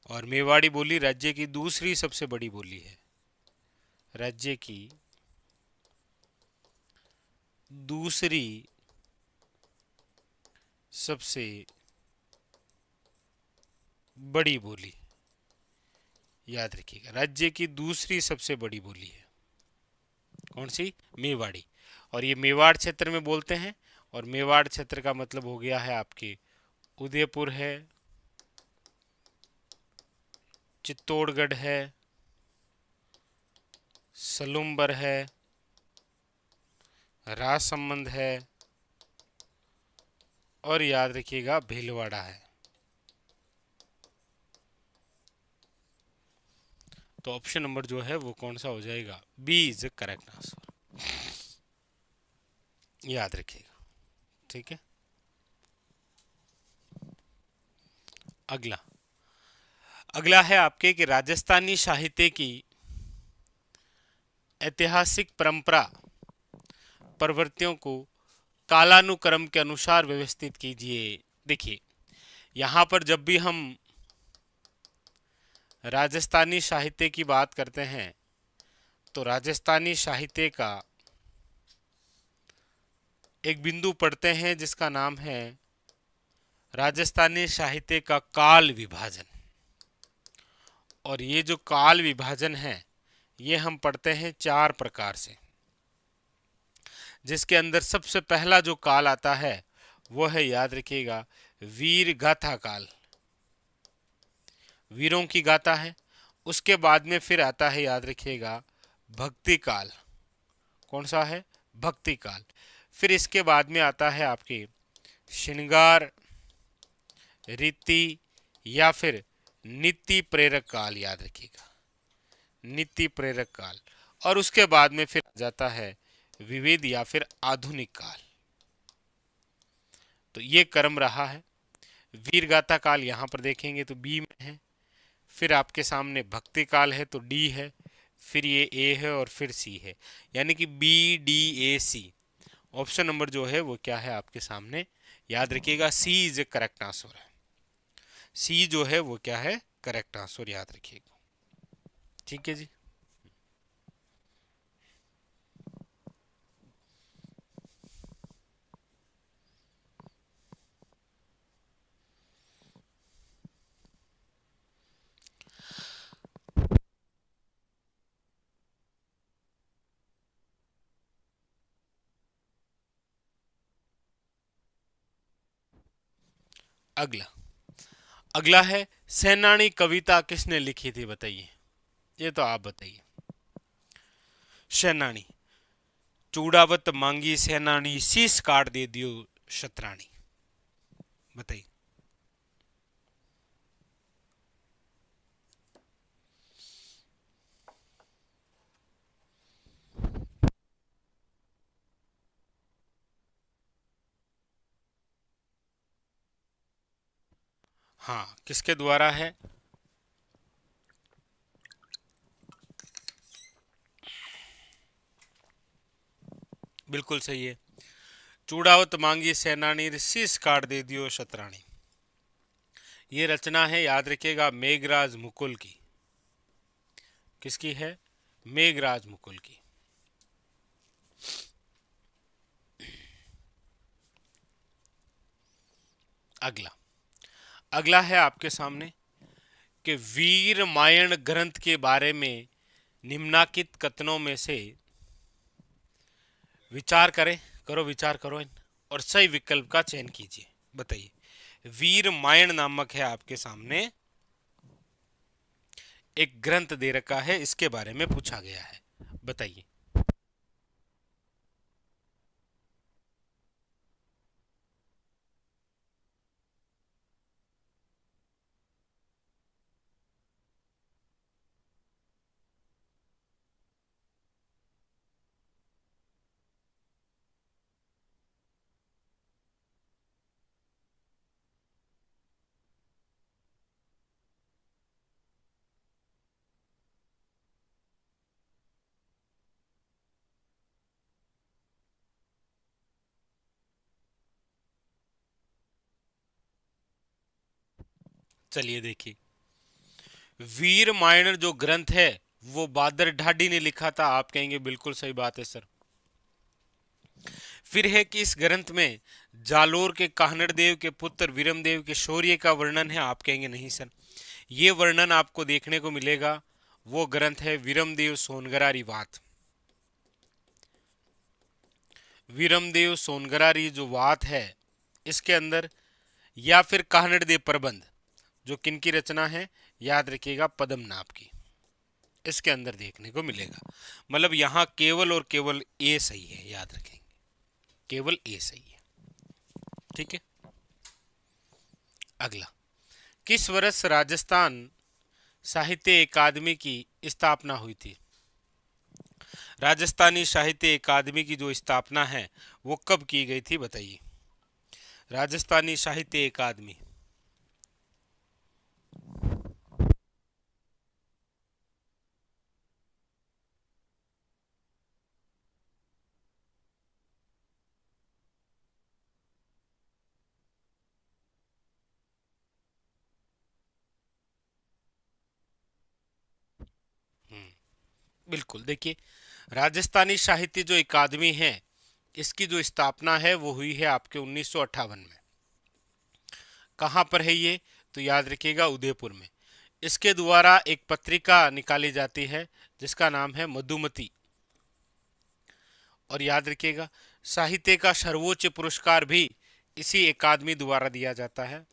और मेवाड़ी बोली राज्य की दूसरी सबसे बड़ी बोली है। राज्य की दूसरी सबसे बड़ी बोली, याद रखिएगा, राज्य की दूसरी सबसे बड़ी बोली है। कौन सी? मेवाड़ी। और ये मेवाड़ क्षेत्र में बोलते हैं, और मेवाड़ क्षेत्र का मतलब हो गया है आपके उदयपुर है, चित्तौड़गढ़ है, सलूम्बर है, राजसमंद है, और याद रखिएगा भीलवाड़ा है। तो ऑप्शन नंबर जो है वो कौन सा हो जाएगा? बी इज करेक्ट आंसर, याद रखिएगा। ठीक है। अगला, अगला है आपके कि राजस्थानी साहित्य की ऐतिहासिक परंपरा प्रवृत्तियों को कालानुक्रम के अनुसार व्यवस्थित कीजिए। देखिए, यहां पर जब भी हम राजस्थानी साहित्य की बात करते हैं तो राजस्थानी साहित्य का एक बिंदु पढ़ते हैं जिसका नाम है राजस्थानी साहित्य का काल विभाजन। और ये जो काल विभाजन है ये हम पढ़ते हैं 4 प्रकार से, जिसके अंदर सबसे पहला जो काल आता है वो है, याद रखिएगा, वीर गाथा काल। वीरों की गाथा है। उसके बाद में फिर आता है, याद रखिएगा, भक्ति काल। कौन सा है? भक्ति काल। फिर इसके बाद में आता है आपके श्रृंगार, रीति, या फिर नीति प्रेरक काल। याद रखिएगा, नीति प्रेरक काल। और उसके बाद में फिर आ जाता है विविध या फिर आधुनिक काल। तो ये क्रम रहा है। वीरगाथा काल यहां पर देखेंगे तो बी में है, फिर आपके सामने भक्ति काल है तो डी है, फिर ये ए है और फिर सी है, यानी कि B D A C. Option number जो है वो क्या है आपके सामने? याद रखिएगा, C is a correct answer है। सी जो है वो क्या है? करेक्ट आंसर, याद रखिएगा। ठीक है जी। अगला, अगला है सेनानी कविता किसने लिखी थी? बताइए, ये तो आप बताइए। सेनानी, चूड़ावत मांगी सेनानी शीश काट दे दियो शतरानी। बताइए। हाँ, किसके द्वारा है? बिल्कुल सही है। चूड़ावत मांगी सेनानी शीश काट दे दियो शतरानी। ये रचना है, याद रखिएगा, मेघराज मुकुल की। किसकी है? मेघराज मुकुल की। अगला अगला है आपके सामने कि वीर मायन ग्रंथ के बारे में निम्नांकित कथनों में से विचार करें। करो, विचार करो और सही विकल्प का चयन कीजिए। बताइए। वीर मायन नामक है आपके सामने एक ग्रंथ दे रखा है, इसके बारे में पूछा गया है। बताइए। चलिए देखिए, वीर मायन जो ग्रंथ है वो बादर ढाडी ने लिखा था। आप कहेंगे बिल्कुल सही बात है सर। फिर है कि इस ग्रंथ में जालोर के काहनड़ देव के पुत्र वीरमदेव के शौर्य का वर्णन है। आप कहेंगे नहीं सर, ये वर्णन आपको देखने को मिलेगा, वो ग्रंथ है वीरमदेव सोनगरारी वात। वीरमदेव सोनगरारी जो वात है इसके अंदर, या फिर काहनड़ देव प्रबंध, जो किनकी रचना है? याद रखिएगा, पद्मनाभ की। इसके अंदर देखने को मिलेगा। मतलब यहां केवल और केवल ए सही है, याद रखेंगे, केवल ए सही है। ठीक है। अगला, किस वर्ष राजस्थान साहित्य अकादमी की स्थापना हुई थी? राजस्थानी साहित्य अकादमी की जो स्थापना है वो कब की गई थी? बताइए। राजस्थानी साहित्य अकादमी। बिल्कुल, देखिए, राजस्थानी साहित्य जो अकादमी है इसकी जो स्थापना है वो हुई है आपके 1958 में। कहाँ पर है ये? तो याद रखिएगा, उदयपुर में। इसके द्वारा एक पत्रिका निकाली जाती है जिसका नाम है मधुमती। और याद रखिएगा, साहित्य का सर्वोच्च पुरस्कार भी इसी अकादमी द्वारा दिया जाता है।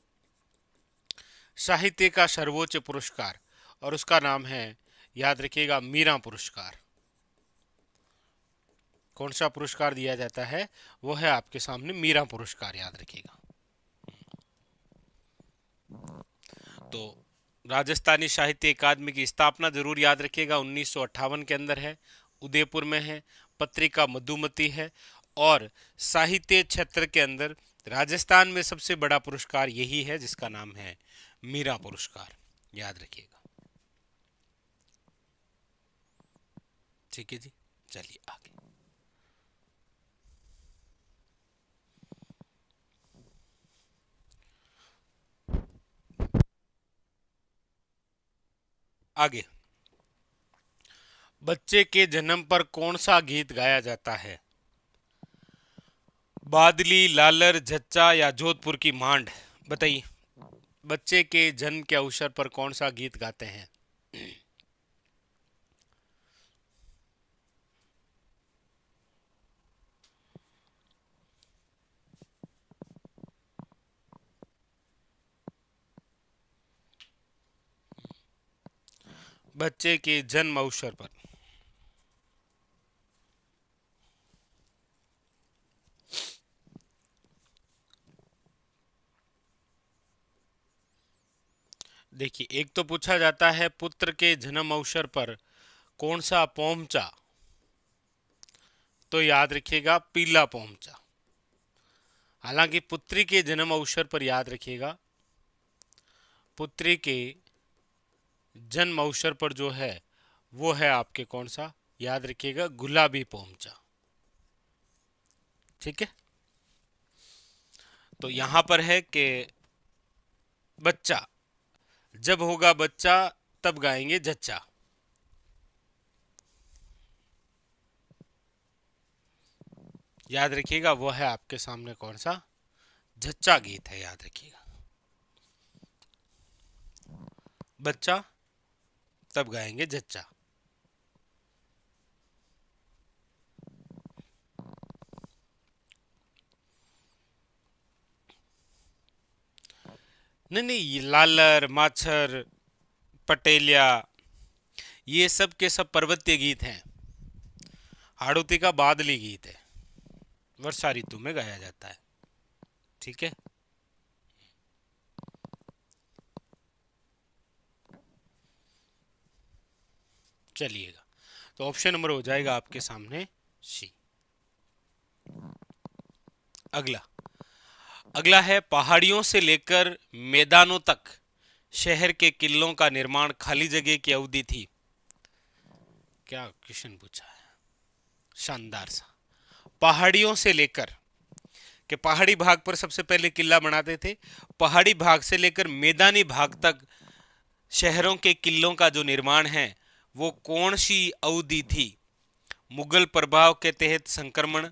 साहित्य का सर्वोच्च पुरस्कार, और उसका नाम है, याद रखिएगा, मीरा पुरस्कार। कौन सा पुरस्कार दिया जाता है? वो है आपके सामने मीरा पुरस्कार, याद रखिएगा। तो राजस्थानी साहित्य अकादमी की स्थापना जरूर याद रखिएगा 1958 के अंदर है, उदयपुर में है, पत्रिका मधुमती है, और साहित्य क्षेत्र के अंदर राजस्थान में सबसे बड़ा पुरस्कार यही है जिसका नाम है मीरा पुरस्कार, याद रखिएगा। ठीक है जी, चलिए आगे। आगे, बच्चे के जन्म पर कौन सा गीत गाया जाता है? बादली, लालर, झच्चा या जोधपुर की मांड? बताइए। बच्चे के जन्म के अवसर पर कौन सा गीत गाते हैं? बच्चे के जन्म अवसर पर। देखिए, एक तो पूछा जाता है पुत्र के जन्म अवसर पर कौन सा पोमचा, तो याद रखिएगा पीला पोमचा। हालांकि पुत्री के जन्म अवसर पर याद रखिएगा, पुत्री के जन्म अवसर पर जो है वो है आपके कौन सा, याद रखिएगा गुलाबी पोमचा। ठीक है, तो यहां पर है कि बच्चा, जब होगा बच्चा तब गाएंगे जच्चा। याद रखिएगा वो है आपके सामने कौन सा, जच्चा गीत है, याद रखिएगा। बच्चा तब गाएंगे जच्चा। नहीं नहीं, ये लालर, माछर, पटेलिया, ये सब के सब पर्वतीय गीत हैं। हाड़ौती का बादली गीत है, वर्षा ऋतु में गाया जाता है। ठीक है, चलिएगा, तो ऑप्शन नंबर हो जाएगा आपके सामने सी। अगला अगला है पहाड़ियों से लेकर मैदानों तक शहर के किलों का निर्माण खाली जगह की अवधि थी। क्या क्वेश्चन पूछा है, शानदार सा। पहाड़ियों से लेकर, कि पहाड़ी भाग पर सबसे पहले किला बनाते थे, पहाड़ी भाग से लेकर मैदानी भाग तक शहरों के किलों का जो निर्माण है वो कौन सी अवधि थी। मुगल प्रभाव के तहत संक्रमण,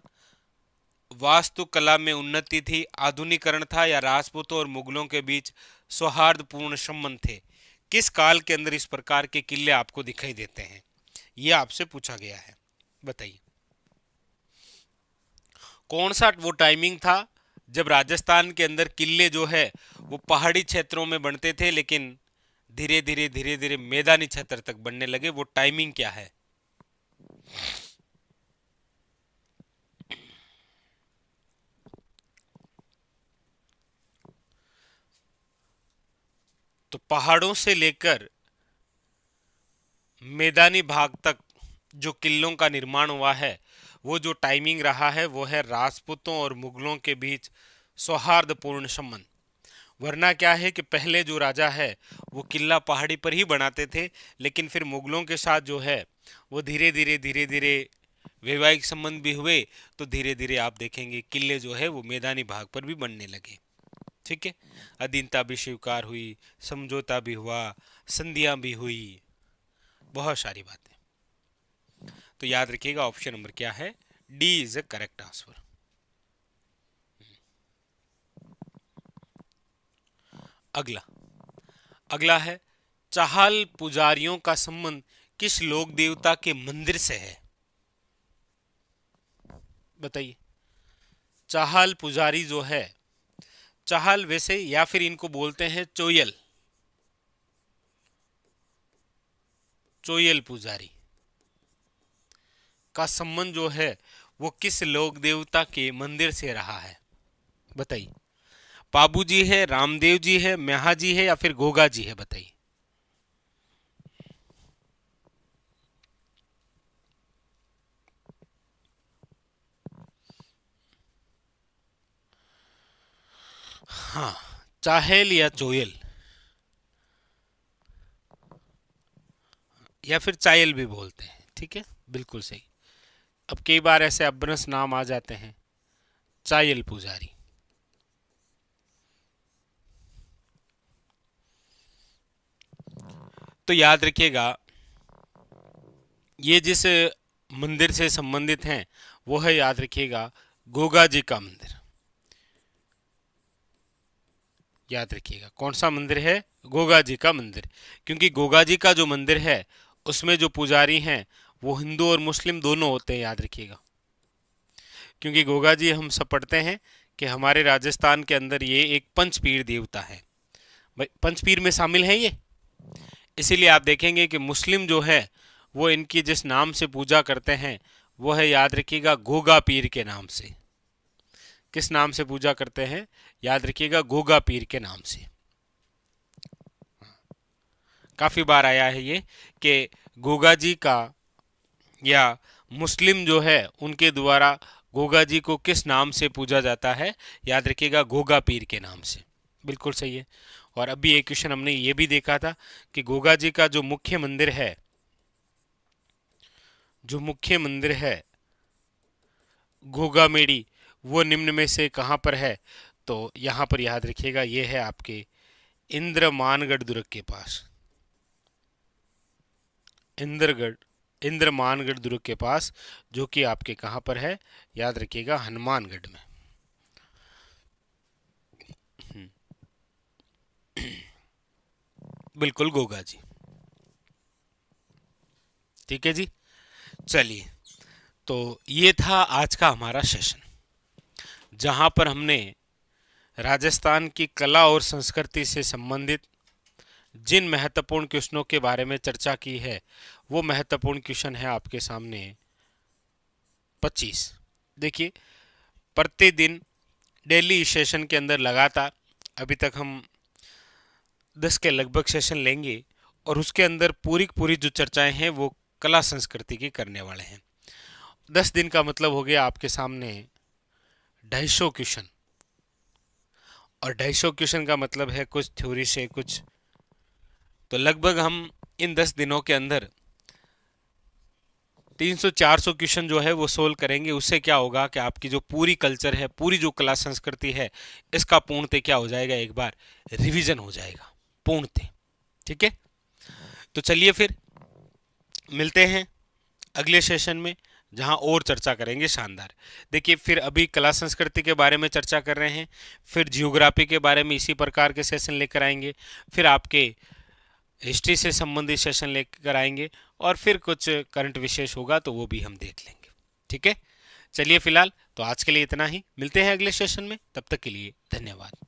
वास्तुकला में उन्नति थी, आधुनिकरण था, या राजपूतों और मुगलों के बीच सौहार्दपूर्ण संबंध थे। किस काल के अंदर इस प्रकार के किले आपको दिखाई देते हैं, यह आपसे पूछा गया है, बताइए। कौन सा वो टाइमिंग था जब राजस्थान के अंदर किले जो है वो पहाड़ी क्षेत्रों में बनते थे, लेकिन धीरे धीरे मैदानी क्षेत्र तक बनने लगे, वो टाइमिंग क्या है। तो पहाड़ों से लेकर मैदानी भाग तक जो किलों का निर्माण हुआ है, वो जो टाइमिंग रहा है वो है राजपूतों और मुगलों के बीच सौहार्दपूर्ण संबंध। वरना क्या है कि पहले जो राजा है वो किला पहाड़ी पर ही बनाते थे, लेकिन फिर मुगलों के साथ जो है वो धीरे धीरे वैवाहिक संबंध भी हुए, तो धीरे धीरे आप देखेंगे किले जो है वो मैदानी भाग पर भी बनने लगे। ठीक है, अधीनता भी स्वीकार हुई, समझौता भी हुआ, संधियां भी हुई, बहुत सारी बातें। तो याद रखिएगा ऑप्शन नंबर क्या है, D is the correct answer. अगला अगला है चाहल पुजारियों का संबंध किस लोक देवता के मंदिर से है, बताइए। चाहल पुजारी जो है, चाहल वैसे या फिर इनको बोलते हैं चोयल, चोयल पुजारी का संबंध जो है वो किस लोक देवता के मंदिर से रहा है, बताइए। पाबू जी है, रामदेव जी है, म्याहा जी है, या फिर गोगा जी है, बताइए। हाँ, चाहेल या चोयल, या फिर चायल भी बोलते हैं। ठीक है, बिल्कुल सही। अब कई बार ऐसे अभ्रंश नाम आ जाते हैं, चायल पुजारी। तो याद रखिएगा ये जिस मंदिर से संबंधित हैं वो है, याद रखिएगा गोगा जी का मंदिर। याद रखिएगा कौन सा मंदिर है, गोगा जी का मंदिर। क्योंकि गोगा जी का जो मंदिर है उसमें जो पुजारी हैं वो हिंदू और मुस्लिम दोनों होते हैं, याद रखिएगा। क्योंकि गोगा जी हम सब पढ़ते हैं कि हमारे राजस्थान के अंदर ये एक पंचपीर देवता है, भाई पंचपीर में शामिल है ये। इसीलिए आप देखेंगे कि मुस्लिम जो है वो इनकी जिस नाम से पूजा करते हैं वो है, याद रखिएगा गोगा पीर के नाम से। किस नाम से पूजा करते हैं, याद रखिएगा गोगा पीर के नाम से। काफ़ी बार आया है ये कि गोगा जी का या मुस्लिम जो है उनके द्वारा गोगा जी को किस नाम से पूजा जाता है, याद रखिएगा गोगा पीर के नाम से। बिल्कुल सही है। और अभी एक क्वेश्चन हमने ये भी देखा था कि गोगा जी का जो मुख्य मंदिर है, जो मुख्य मंदिर है गोगामेड़ी, वो निम्न में से कहाँ पर है? तो यहाँ पर याद रखिएगा ये है आपके इंद्रमानगढ़ दुर्ग के पास। इंद्रमानगढ़ दुर्ग के पास, जो कि आपके कहाँ पर है? याद रखिएगा हनुमानगढ़ में। बिल्कुल गोगा जी। ठीक है जी, चलिए। तो ये था आज का हमारा सेशन, जहां पर हमने राजस्थान की कला और संस्कृति से संबंधित जिन महत्वपूर्ण क्वेश्चनों के बारे में चर्चा की है, वो महत्वपूर्ण क्वेश्चन है आपके सामने 25। देखिए, प्रतिदिन डेली सेशन के अंदर लगातार अभी तक हम 10 के लगभग सेशन लेंगे, और उसके अंदर पूरी पूरी जो चर्चाएं हैं वो कला संस्कृति की करने वाले हैं। 10 दिन का मतलब हो गया आपके सामने 250 क्वेश्चन, और 250 क्वेश्चन का मतलब है कुछ थ्योरी से कुछ, तो लगभग हम इन 10 दिनों के अंदर 300-400 क्वेश्चन जो है वो सोल्व करेंगे। उससे क्या होगा कि आपकी जो पूरी कल्चर है, पूरी जो कला संस्कृति है, इसका पूर्णतः क्या हो जाएगा, एक बार रिवीजन हो जाएगा पूर्णतः। ठीक है, तो चलिए फिर मिलते हैं अगले सेशन में, जहां और चर्चा करेंगे शानदार। देखिए, फिर अभी कला संस्कृति के बारे में चर्चा कर रहे हैं, फिर जियोग्राफी के बारे में इसी प्रकार के सेशन लेकर आएंगे, फिर आपके हिस्ट्री से संबंधित सेशन लेकर आएंगे, और फिर कुछ करंट विशेष होगा तो वो भी हम देख लेंगे। ठीक है, चलिए फिलहाल तो आज के लिए इतना ही, मिलते हैं अगले सेशन में, तब तक के लिए धन्यवाद।